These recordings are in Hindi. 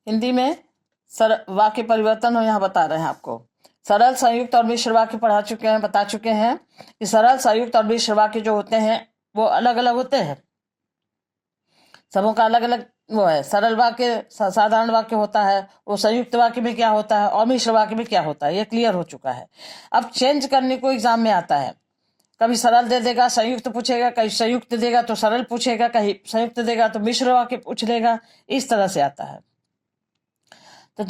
हिंदी में वाक्य परिवर्तन हो यहाँ बता रहे हैं आपको। सरल, संयुक्त और मिश्र वाक्य बता चुके हैं कि सरल, संयुक्त और मिश्र वाक्य जो होते हैं वो अलग अलग होते हैं, सबों का अलग अलग वो है। सरल वाक्य साधारण वाक्य होता है, वो संयुक्त वाक्य में क्या होता है और मिश्र वाक्य में क्या होता है, ये क्लियर हो चुका है। अब चेंज करने को एग्जाम में आता है, कभी सरल दे देगा, संयुक्त पूछेगा, कहीं संयुक्त देगा तो सरल पूछेगा, कहीं संयुक्त देगा तो मिश्र वाक्य पूछ लेगा, इस तरह से आता है। तो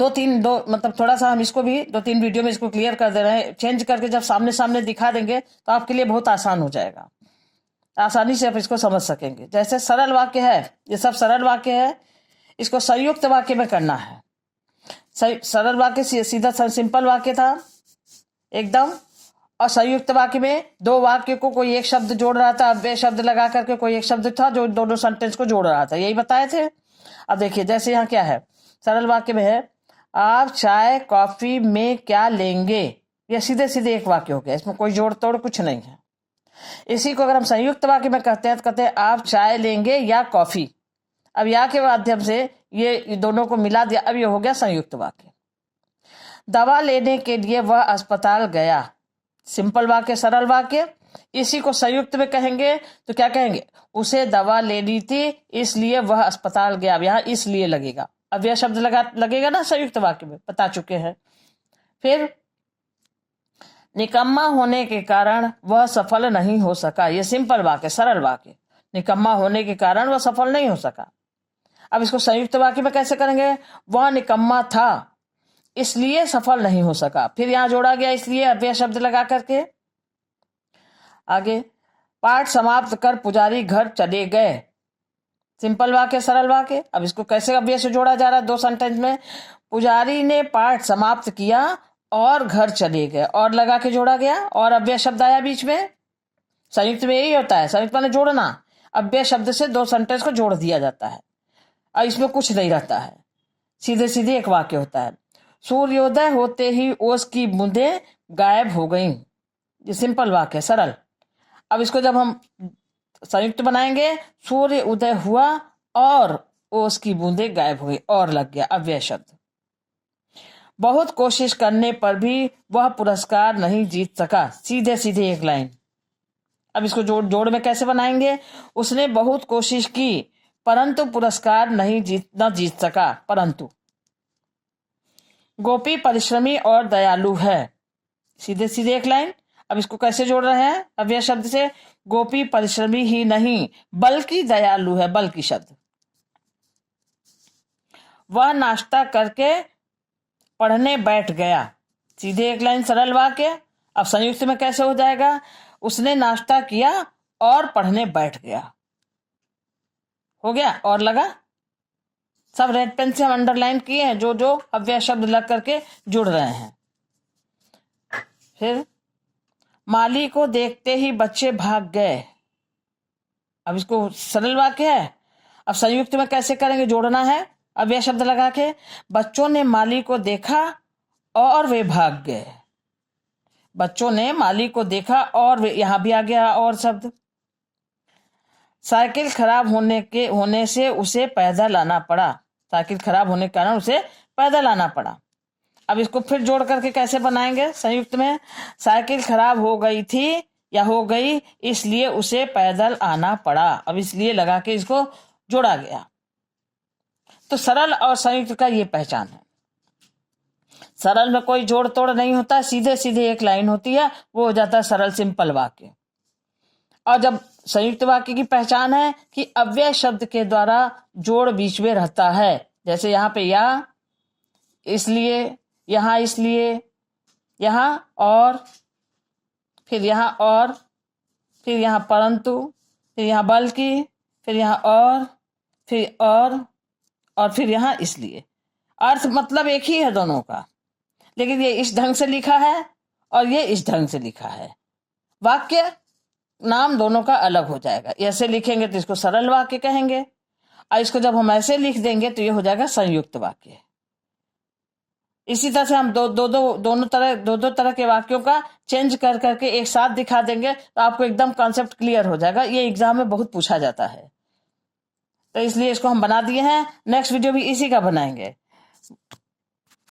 मतलब थोड़ा सा हम इसको भी 2-3 वीडियो में इसको क्लियर कर दे रहे हैं। चेंज करके जब सामने सामने दिखा देंगे तो आपके लिए बहुत आसान हो जाएगा, आसानी से आप इसको समझ सकेंगे। जैसे सरल वाक्य है, ये सब सरल वाक्य है, इसको संयुक्त वाक्य में करना है। सरल वाक्य सीधा सिंपल वाक्य था एकदम, और संयुक्त वाक्य में दो वाक्य को कोई एक शब्द जोड़ रहा था, अव्यय शब्द लगा करके कोई एक शब्द था जो दोनों सेंटेंस को जोड़ रहा था, यही बताए थे। अब देखिए जैसे यहाँ क्या है, सरल वाक्य में है आप चाय कॉफी में क्या लेंगे, यह सीधे सीधे एक वाक्य हो गया, इसमें कोई जोड़ तोड़ कुछ नहीं है। इसी को अगर हम संयुक्त वाक्य में कहते हैं तो कहते हैं आप चाय लेंगे या कॉफी। अब या के माध्यम से ये दोनों को मिला दिया, अब ये हो गया संयुक्त वाक्य। दवा लेने के लिए वह अस्पताल गया, सिंपल वाक्य सरल वाक्य। इसी को संयुक्त में कहेंगे तो क्या कहेंगे, उसे दवा लेनी थी इसलिए वह अस्पताल गया। अब यहाँ इसलिए लगेगा, अब यह शब्द लगेगा ना संयुक्त वाक्य में, बता चुके हैं। फिर निकम्मा होने के कारण वह सफल नहीं हो सका, यह सिंपल वाक्य सरल वाक्य। निकम्मा होने के कारण वह सफल नहीं हो सका। अब इसको संयुक्त वाक्य में कैसे करेंगे, वह निकम्मा था इसलिए सफल नहीं हो सका। फिर यहां जोड़ा गया इसलिए अव्यय शब्द लगा करके। आगे पाठ समाप्त कर पुजारी घर चले गए, सिंपल वाक्य सरल वाक्य। अब इसको कैसे अव्यय से जोड़ा जा रहा है, दो सेंटेंस में। पुजारी ने पाठ समाप्त किया और घर चले गए, और लगा के जोड़ा गया, और अव्यय शब्द आया बीच में। संयुक्त में यही होता है, संयुक्त माने जोड़ना, अव्यय शब्द से दो सेंटेंस को जोड़ दिया जाता है, और इसमें कुछ नहीं रहता है, सीधे सीधे एक वाक्य होता है। सूर्योदय होते ही ओस की बूंदें गायब हो गईं, ये सिंपल वाक्य सरल। अब इसको जब हम संयुक्त बनाएंगे, सूर्य उदय हुआ और ओस की बूंदें गायब हो गई, और लग गया अव्यय शब्द। बहुत कोशिश करने पर भी वह पुरस्कार नहीं जीत सका, सीधे सीधे एक लाइन। अब इसको जोड़ में कैसे बनाएंगे, उसने बहुत कोशिश की परंतु पुरस्कार नहीं जीत सका। परंतु गोपी परिश्रमी और दयालु है, सीधे सीधे एक लाइन। अब इसको कैसे जोड़ रहे हैं अव्यय शब्द से, गोपी परिश्रमी ही नहीं बल्कि दयालु है, बल्कि शब्द। वह नाश्ता करके पढ़ने बैठ गया, सीधे एक लाइन सरल वाक्य। अब संयुक्त में कैसे हो जाएगा, उसने नाश्ता किया और पढ़ने बैठ गया, हो गया, और लगा। सब रेड पेन से हम अंडरलाइन किए हैं, जो जो अव्यय शब्द लग करके जुड़ रहे हैं। फिर माली को देखते ही बच्चे भाग गए, अब इसको सरल वाक्य है। अब संयुक्त में कैसे करेंगे, जोड़ना है अव्यय शब्द लगा के। बच्चों ने माली को देखा और वे भाग गए, बच्चों ने माली को देखा और वे, यहां भी आ गया और शब्द। साइकिल खराब होने से उसे पैदल आना पड़ा, साइकिल खराब होने के कारण उसे पैदल आना पड़ा। अब इसको फिर जोड़ करके कैसे बनाएंगे संयुक्त में, साइकिल खराब हो गई थी या हो गई इसलिए उसे पैदल आना पड़ा। अब इसलिए लगा के इसको जोड़ा गया। तो सरल और संयुक्त का ये पहचान है। सरल में कोई जोड़ तोड़ नहीं होता, सीधे सीधे एक लाइन होती है, वो हो जाता है सरल सिंपल वाक्य। और जब संयुक्त वाक्य की पहचान है कि अव्यय शब्द के द्वारा जोड़ बीच में रहता है, जैसे यहाँ पे या, इसलिए, यहाँ इसलिए, यहाँ और, फिर यहाँ और, फिर यहाँ परंतु, फिर यहाँ बल्कि, फिर यहाँ और, फिर और फिर यहाँ इसलिए। अर्थ मतलब एक ही है दोनों का, लेकिन ये इस ढंग से लिखा है और ये इस ढंग से लिखा है, वाक्य नाम दोनों का अलग हो जाएगा। ऐसे लिखेंगे तो इसको सरल वाक्य कहेंगे, और इसको जब हम ऐसे लिख देंगे तो ये हो जाएगा संयुक्त वाक्य। इसी तरह से हम दो तरह के वाक्यों का चेंज कर करके एक साथ दिखा देंगे तो आपको एकदम कॉन्सेप्ट क्लियर हो जाएगा। ये एग्जाम में बहुत पूछा जाता है, तो इसलिए इसको हम बना दिए हैं। नेक्स्ट वीडियो भी इसी का बनाएंगे।